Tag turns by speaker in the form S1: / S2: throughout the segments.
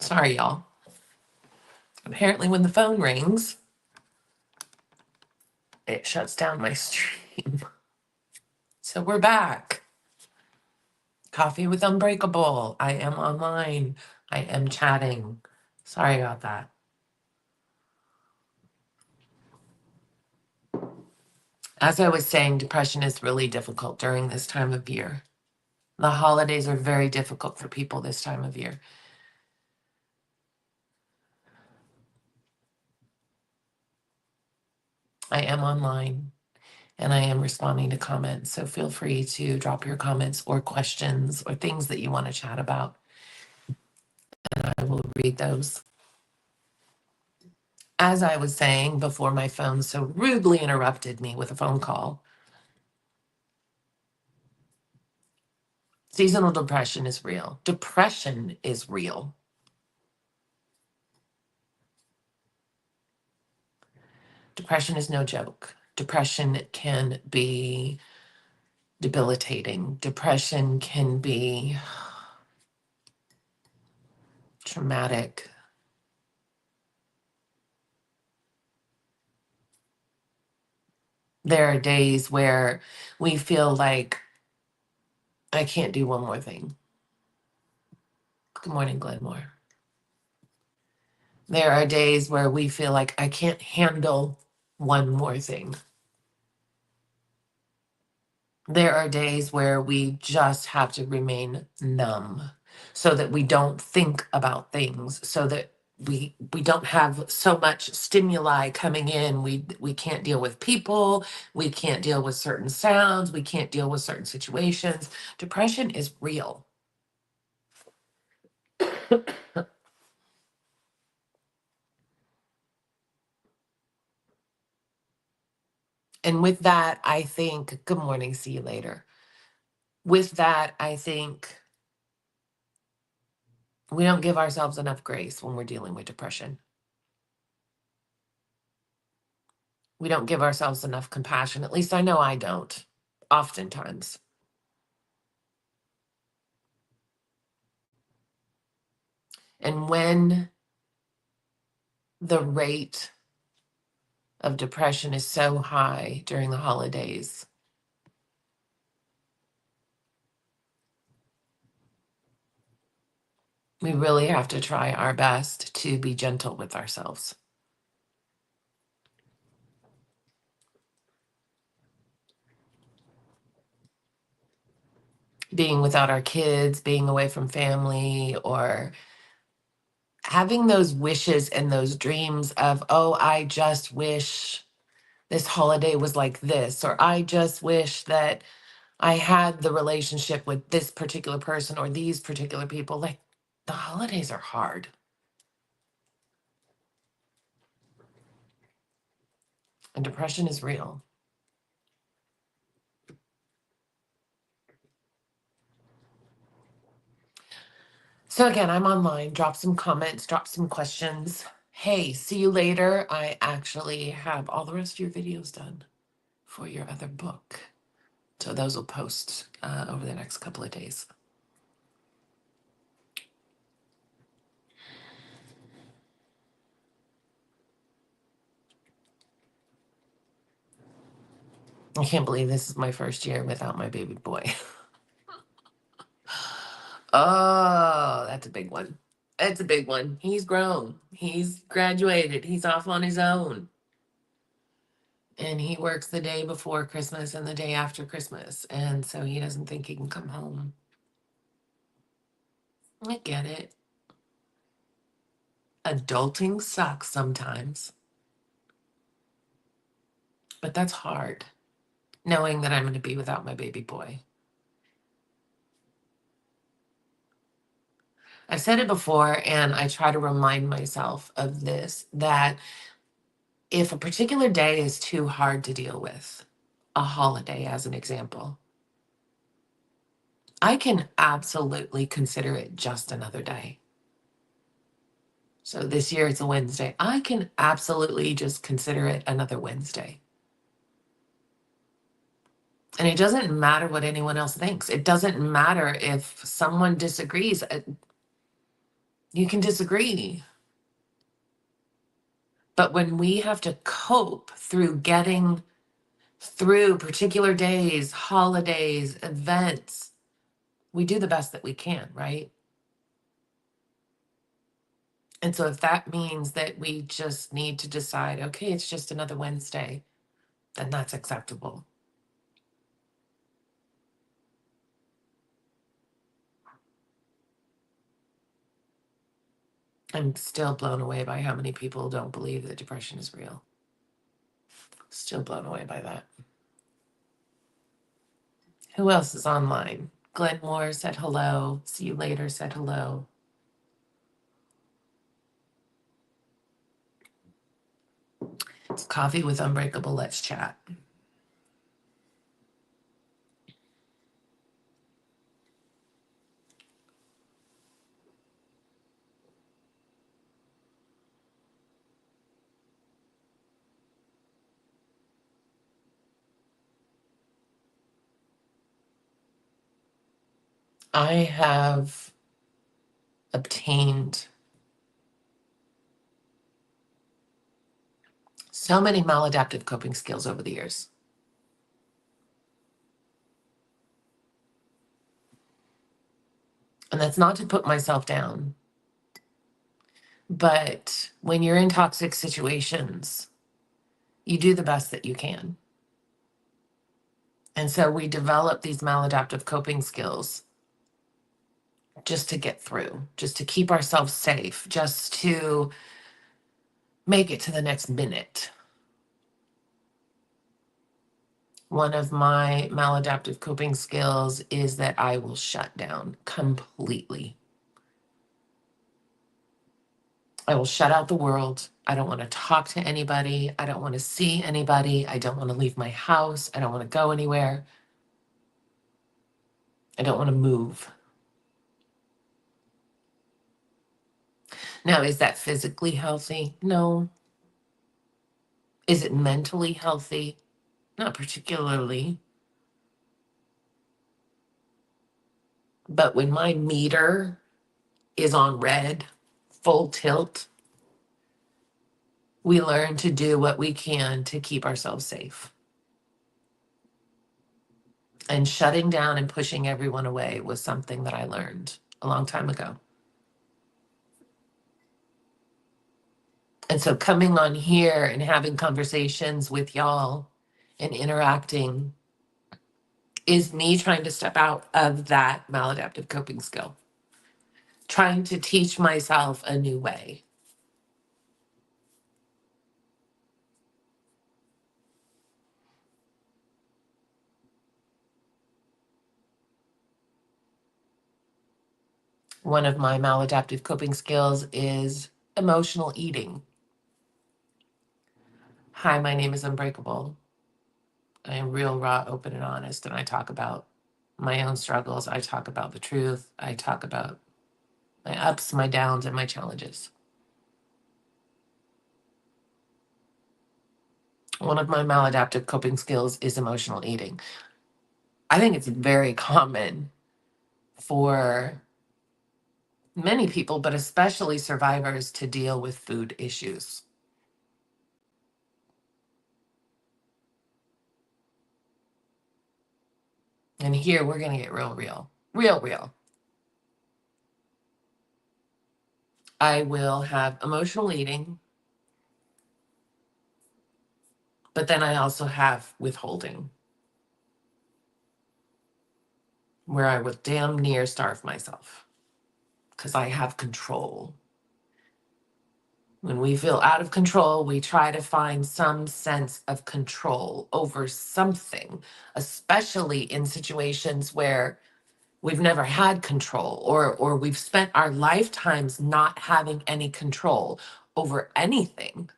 S1: Sorry, y'all. Apparently, when the phone rings, it shuts down my stream. So we're back. Coffee with Unbreakable. I am online. I am chatting. Sorry about that. As I was saying, depression is really difficult during this time of year. The holidays are very difficult for people this time of year. I am online and I am responding to comments. So feel free to drop your comments or questions or things that you want to chat about. And I will read those. As I was saying before my phone so rudely interrupted me with a phone call, seasonal depression is real. Depression is real. Depression is no joke. Depression can be debilitating. Depression can be traumatic. There are days where we feel like I can't do one more thing. Good morning, Glenmore. There are days where we feel like I can't handle one more thing. There are days where we just have to remain numb so that we don't think about things, so that we don't have so much stimuli coming in. We can't deal with people, we can't deal with certain sounds, we can't deal with certain situations. Depression is real. And with that, I think, good morning, see you later. With that, I think we don't give ourselves enough grace when we're dealing with depression. We don't give ourselves enough compassion. At least I know I don't, oftentimes. And when the rate of depression is so high during the holidays, we really have to try our best to be gentle with ourselves. Being without our kids, being away from family, or having those wishes and those dreams of, oh, I just wish this holiday was like this, or I just wish that I had the relationship with this particular person or these particular people. Like, the holidays are hard. And depression is real. So again, I'm online. Drop some comments, drop some questions. Hey, see you later. I actually have all the rest of your videos done for your other book. So those will post over the next couple of days. I can't believe this is my first year without my baby boy. Oh, that's a big one. It's a big one. He's grown. He's graduated. He's off on his own. And he works the day before Christmas and the day after Christmas. And so he doesn't think he can come home. I get it. Adulting sucks sometimes. But that's hard, knowing that I'm going to be without my baby boy. I've said it before, and I try to remind myself of this, that if a particular day is too hard to deal with, a holiday as an example, I can absolutely consider it just another day. So this year it's a Wednesday. I can absolutely just consider it another Wednesday. And it doesn't matter what anyone else thinks. It doesn't matter if someone disagrees. You can disagree. But when we have to cope through getting through particular days, holidays, events, we do the best that we can, right? And so if that means that we just need to decide, okay, it's just another Wednesday, then that's acceptable. I'm still blown away by how many people don't believe that depression is real. Still blown away by that. Who else is online? Glenmore said hello. See you later said hello. It's Coffee with Unbreakable. Let's chat. I have obtained so many maladaptive coping skills over the years. And that's not to put myself down, but when you're in toxic situations, you do the best that you can. And so we develop these maladaptive coping skills just to get through, just to keep ourselves safe, just to make it to the next minute. One of my maladaptive coping skills is that I will shut down completely. I will shut out the world. I don't want to talk to anybody. I don't want to see anybody. I don't want to leave my house. I don't want to go anywhere. I don't want to move. Now, is that physically healthy? No. Is it mentally healthy? Not particularly. But when my meter is on red, full tilt, we learn to do what we can to keep ourselves safe. And shutting down and pushing everyone away was something that I learned a long time ago. And so coming on here and having conversations with y'all and interacting is me trying to step out of that maladaptive coping skill, trying to teach myself a new way. One of my maladaptive coping skills is emotional eating. Hi, my name is Unbreakable. I am real, raw, open, and honest, and I talk about my own struggles. I talk about the truth. I talk about my ups, my downs, and my challenges. One of my maladaptive coping skills is emotional eating. I think it's very common for many people, but especially survivors, to deal with food issues. And here we're going to get real, real, real, real. I will have emotional eating, but then I also have withholding, where I would damn near starve myself because I have control. When we feel out of control, we try to find some sense of control over something, especially in situations where we've never had control, or we've spent our lifetimes not having any control over anything.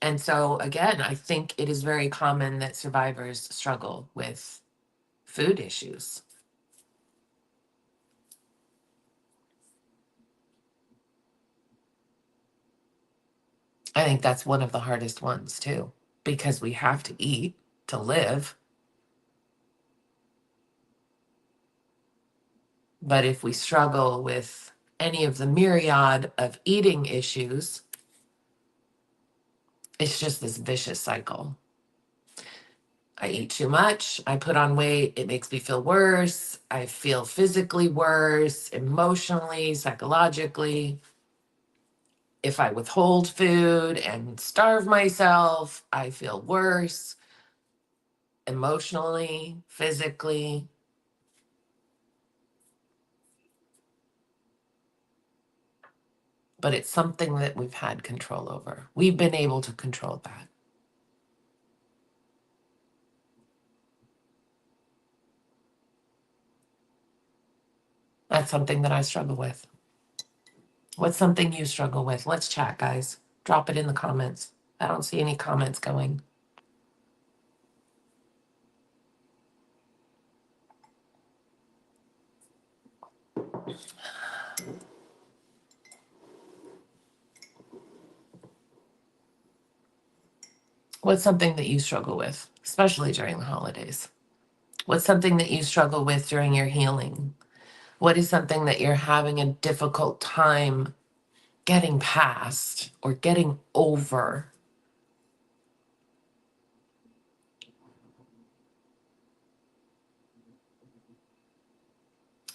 S1: And so again, I think it is very common that survivors struggle with food issues. I think that's one of the hardest ones too, because we have to eat to live. But if we struggle with any of the myriad of eating issues, it's just this vicious cycle. I eat too much, I put on weight, it makes me feel worse. I feel physically worse, emotionally, psychologically. If I withhold food and starve myself, I feel worse emotionally, physically. But it's something that we've had control over. We've been able to control that. That's something that I struggle with. What's something you struggle with? Let's chat, guys. Drop it in the comments. I don't see any comments going. What's something that you struggle with, especially during the holidays? What's something that you struggle with during your healing? What is something that you're having a difficult time getting past or getting over?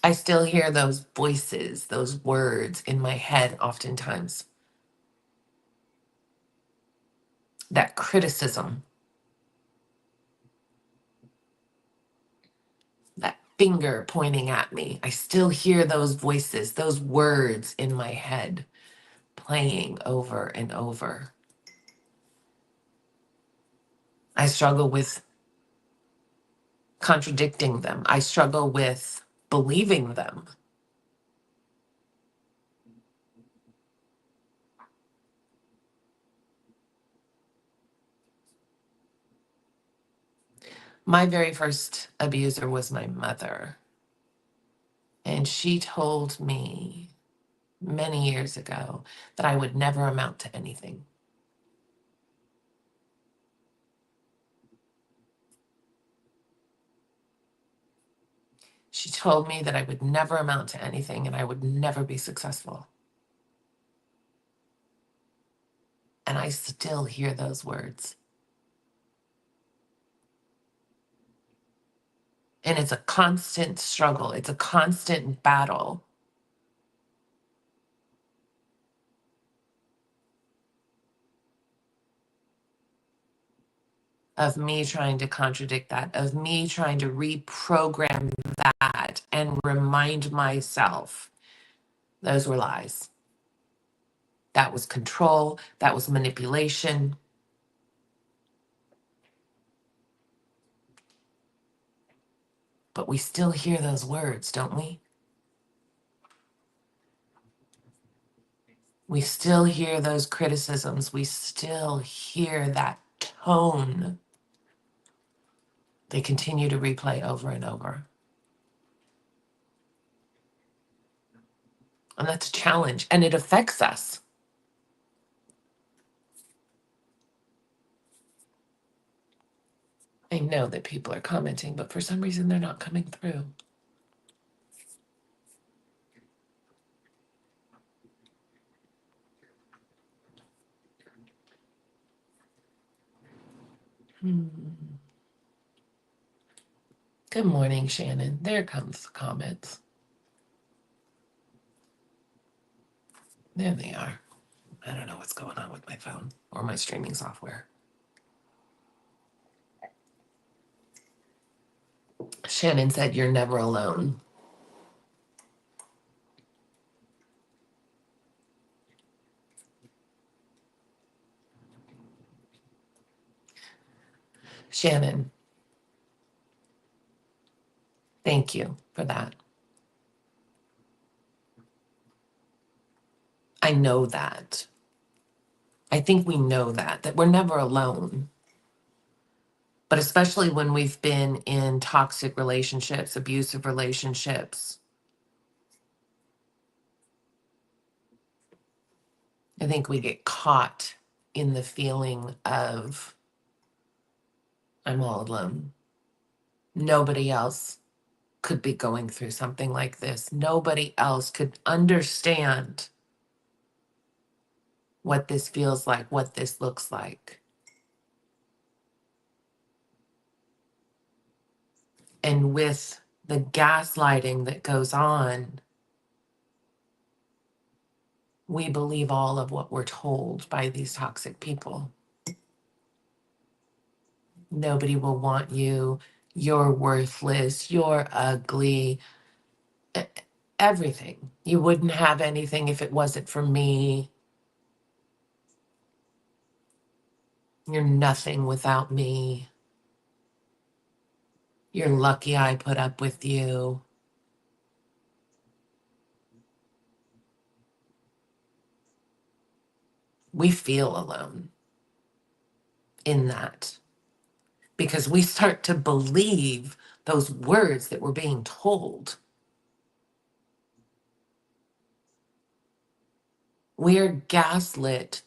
S1: I still hear those voices, those words in my head oftentimes. That criticism, that finger pointing at me. I still hear those voices, those words in my head playing over and over. I struggle with contradicting them. I struggle with believing them. My very first abuser was my mother. And she told me many years ago that I would never amount to anything. She told me that I would never amount to anything and I would never be successful. And I still hear those words. And it's a constant struggle, it's a constant battle of me trying to contradict that, of me trying to reprogram that and remind myself those were lies. That was control, that was manipulation. But we still hear those words, don't we? We still hear those criticisms. We still hear that tone. They continue to replay over and over. And that's a challenge, and it affects us. I know that people are commenting, but for some reason they're not coming through. Hmm. Good morning, Shannon. There comes the comments. There they are. I don't know what's going on with my phone or my streaming software. Shannon said, "You're never alone." Shannon, thank you for that. I know that. I think we know that we're never alone. But especially when we've been in toxic relationships, abusive relationships, I think we get caught in the feeling of, I'm all alone. Nobody else could be going through something like this. Nobody else could understand what this feels like, what this looks like. And with the gaslighting that goes on, we believe all of what we're told by these toxic people. Nobody will want you. You're worthless. You're ugly. e- Everything. You wouldn't have anything if it wasn't for me. You're nothing without me. You're lucky I put up with you. We feel alone in that because we start to believe those words that we're being told. We are gaslit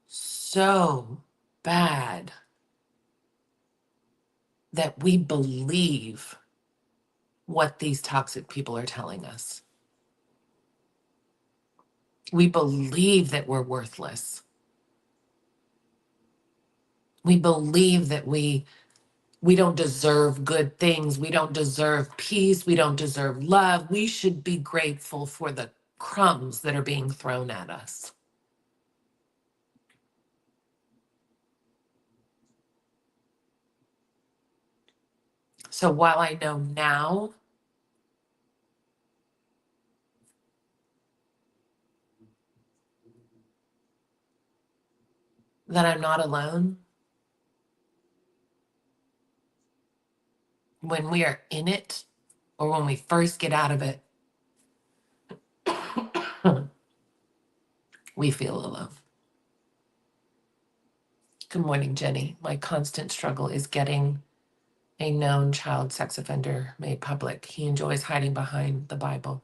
S1: so bad that we believe what these toxic people are telling us. We believe that we're worthless. We believe that we don't deserve good things. We don't deserve peace. We don't deserve love. We should be grateful for the crumbs that are being thrown at us. So while I know now that I'm not alone, when we are in it or when we first get out of it, we feel alone. Good morning, Jenny. My constant struggle is getting a known child sex offender made public. He enjoys hiding behind the Bible.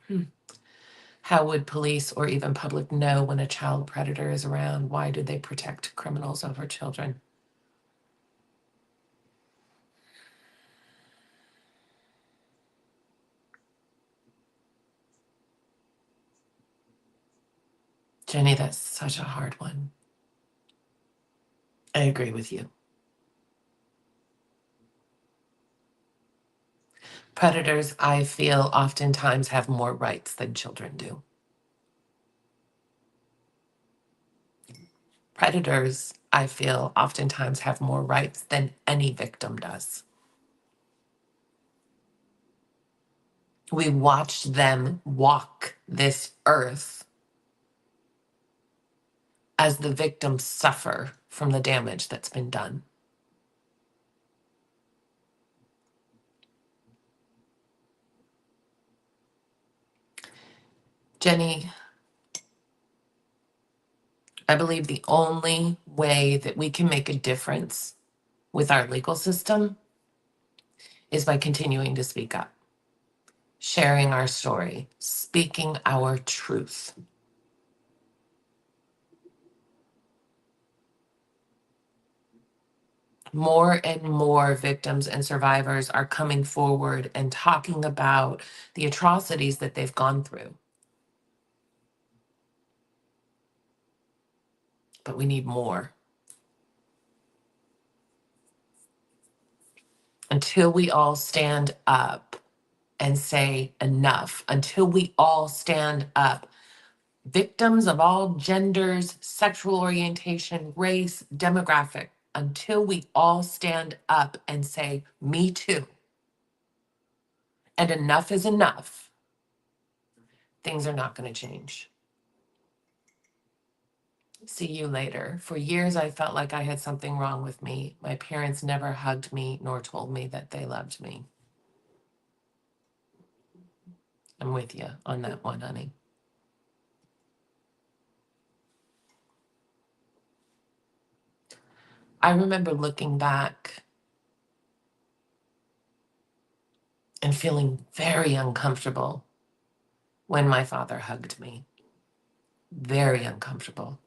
S1: How would police or even public know when a child predator is around? Why do they protect criminals over children? Jenny, that's such a hard one. I agree with you. Predators, I feel, oftentimes have more rights than children do. Predators, I feel, oftentimes have more rights than any victim does. We watch them walk this earth as the victims suffer from the damage that's been done. Jenny, I believe the only way that we can make a difference with our legal system is by continuing to speak up, sharing our story, speaking our truth. More and more victims and survivors are coming forward and talking about the atrocities that they've gone through. But we need more. Until we all stand up and say enough, until we all stand up, victims of all genders, sexual orientation, race, demographic, until we all stand up and say, me too, and enough is enough, things are not going to change. See you later. For years, I felt like I had something wrong with me. My parents never hugged me nor told me that they loved me. I'm with you on that one, honey. I remember looking back and feeling very uncomfortable when my father hugged me. Very uncomfortable.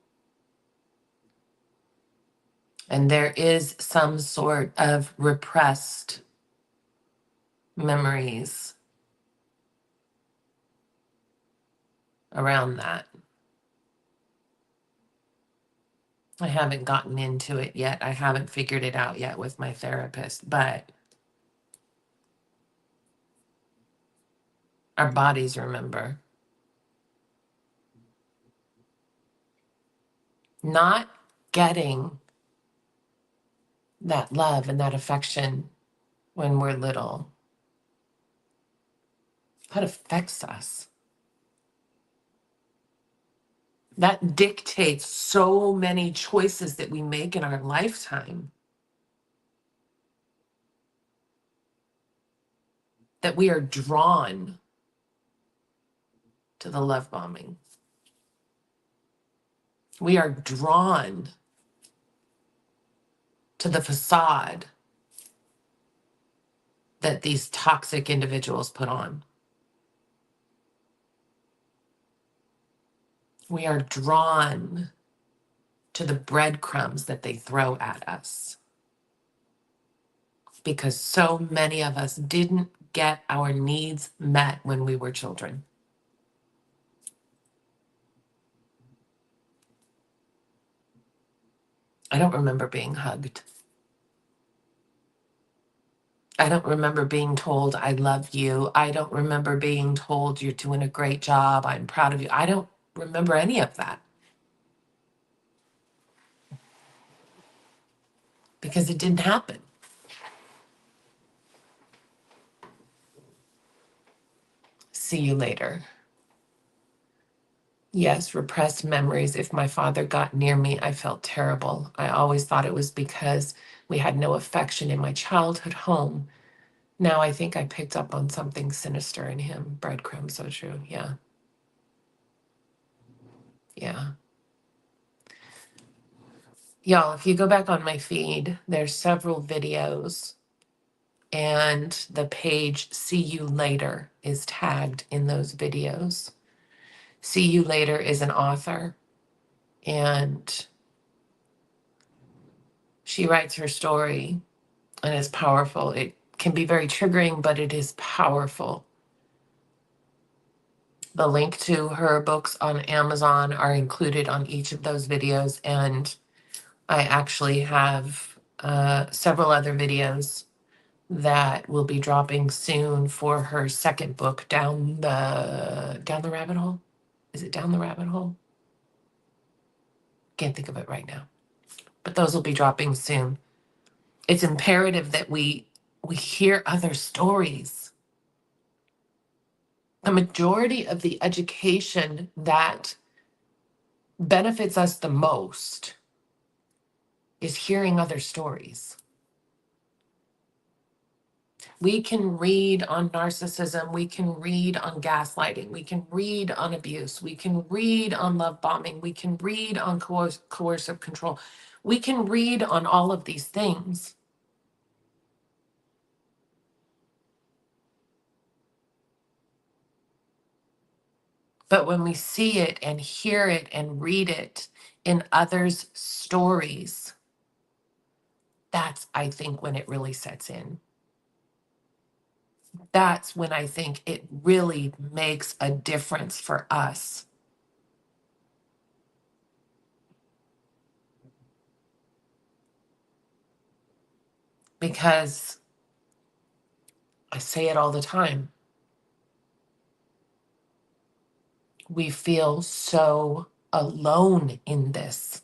S1: And there is some sort of repressed memories around that. I haven't gotten into it yet. I haven't figured it out yet with my therapist, but our bodies remember. Not getting that love and that affection when we're little, that affects us. That dictates so many choices that we make in our lifetime, that we are drawn to the love bombing. We are drawn to the facade that these toxic individuals put on. We are drawn to the breadcrumbs that they throw at us, because so many of us didn't get our needs met when we were children. I don't remember being hugged. I don't remember being told I love you. I don't remember being told you're doing a great job, I'm proud of you. I don't remember any of that, because it didn't happen. See you later. Yes, repressed memories. If my father got near me, I felt terrible. I always thought it was because we had no affection in my childhood home. Now I think I picked up on something sinister in him. Breadcrumbs, so true. Yeah. Yeah. Y'all, if you go back on my feed, there's several videos, and the page See You Later is tagged in those videos. See You Later is an author, and she writes her story, and it's powerful. It can be very triggering, but it is powerful. The link to her books on Amazon are included on each of those videos, and I actually have several other videos that will be dropping soon for her second book, Down the Rabbit Hole. Is it Down the Rabbit Hole? Can't think of it right now, but those will be dropping soon. It's imperative that we hear other stories. The majority of the education that benefits us the most is hearing other stories. We can read on narcissism, we can read on gaslighting, we can read on abuse, we can read on love bombing, we can read on coercive control. We can read on all of these things. But when we see it and hear it and read it in others' stories, that's, I think, when it really sets in. That's when I think it really makes a difference for us. Because I say it all the time, we feel so alone in this.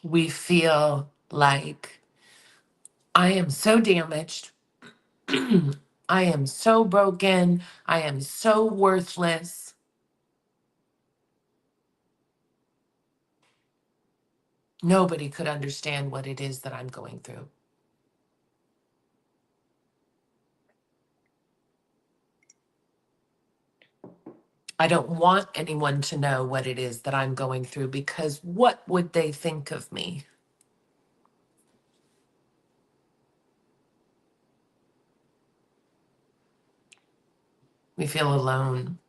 S1: We feel like I am so damaged. I am so broken. I am so worthless. Nobody could understand what it is that I'm going through. I don't want anyone to know what it is that I'm going through, because what would they think of me? We feel alone.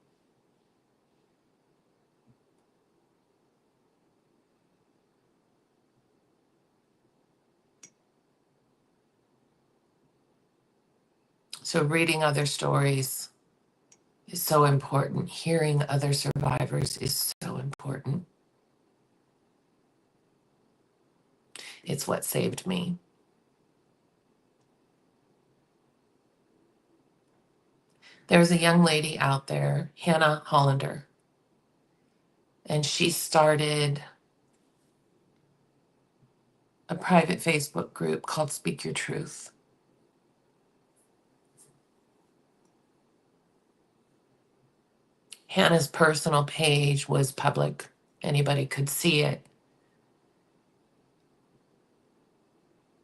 S1: So reading other stories is so important. Hearing other survivors is so important. It's what saved me. There's a young lady out there, Hannah Hollander, and she started a private Facebook group called Speak Your Truth. Hannah's personal page was public. Anybody could see it.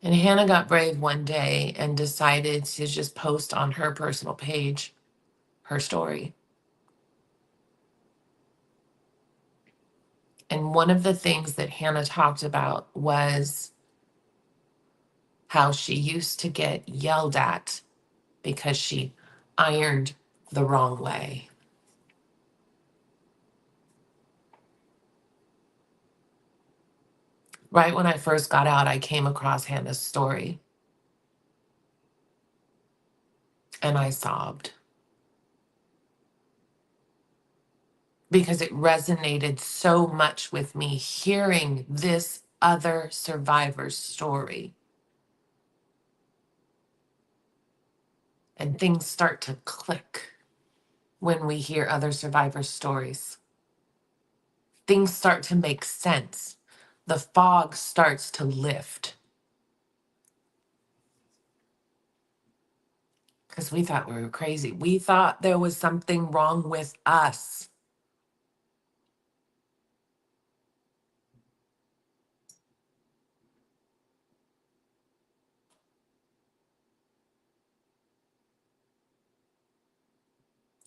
S1: And Hannah got brave one day and decided to just post on her personal page her story. And one of the things that Hannah talked about was how she used to get yelled at because she ironed the wrong way. Right when I first got out, I came across Hannah's story and I sobbed because it resonated so much with me hearing this other survivor's story. And things start to click when we hear other survivors' stories. Things start to make sense. The fog starts to lift. Because we thought we were crazy. We thought there was something wrong with us.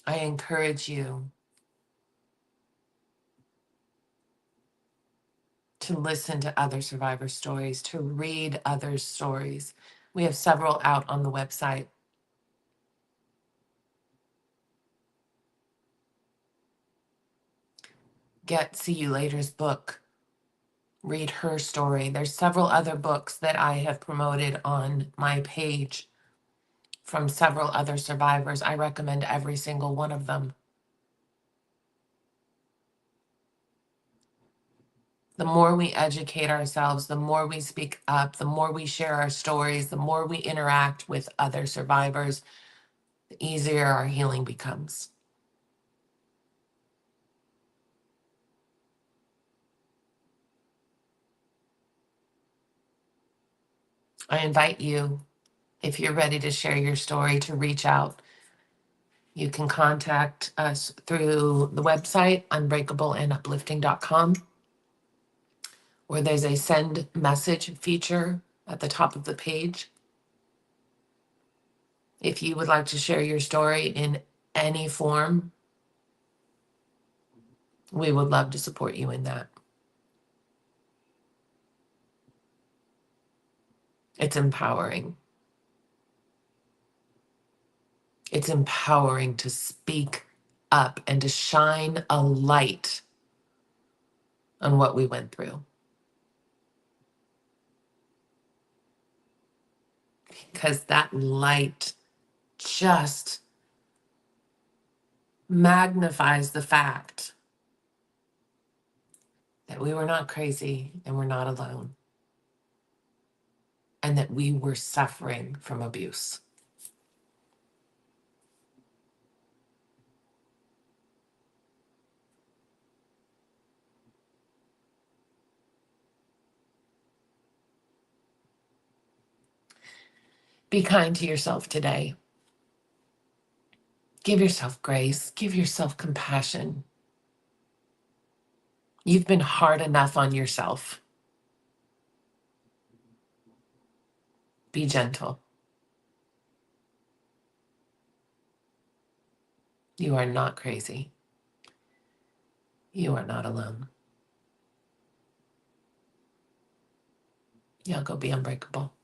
S1: I encourage you to listen to other survivor stories, to read others' stories. We have several out on the website. Get See You Later's book. Read her story. There's several other books that I have promoted on my page from several other survivors. I recommend every single one of them. The more we educate ourselves, the more we speak up, the more we share our stories, the more we interact with other survivors, the easier our healing becomes. I invite you, if you're ready to share your story, to reach out. You can contact us through the website, unbreakableanduplifting.com, where there's a send message feature at the top of the page. If you would like to share your story in any form, we would love to support you in that. It's empowering. It's empowering to speak up and to shine a light on what we went through. Because that light just magnifies the fact that we were not crazy and we're not alone, and that we were suffering from abuse. Be kind to yourself today. Give yourself grace. Give yourself compassion. You've been hard enough on yourself. Be gentle. You are not crazy. You are not alone. Y'all go be unbreakable.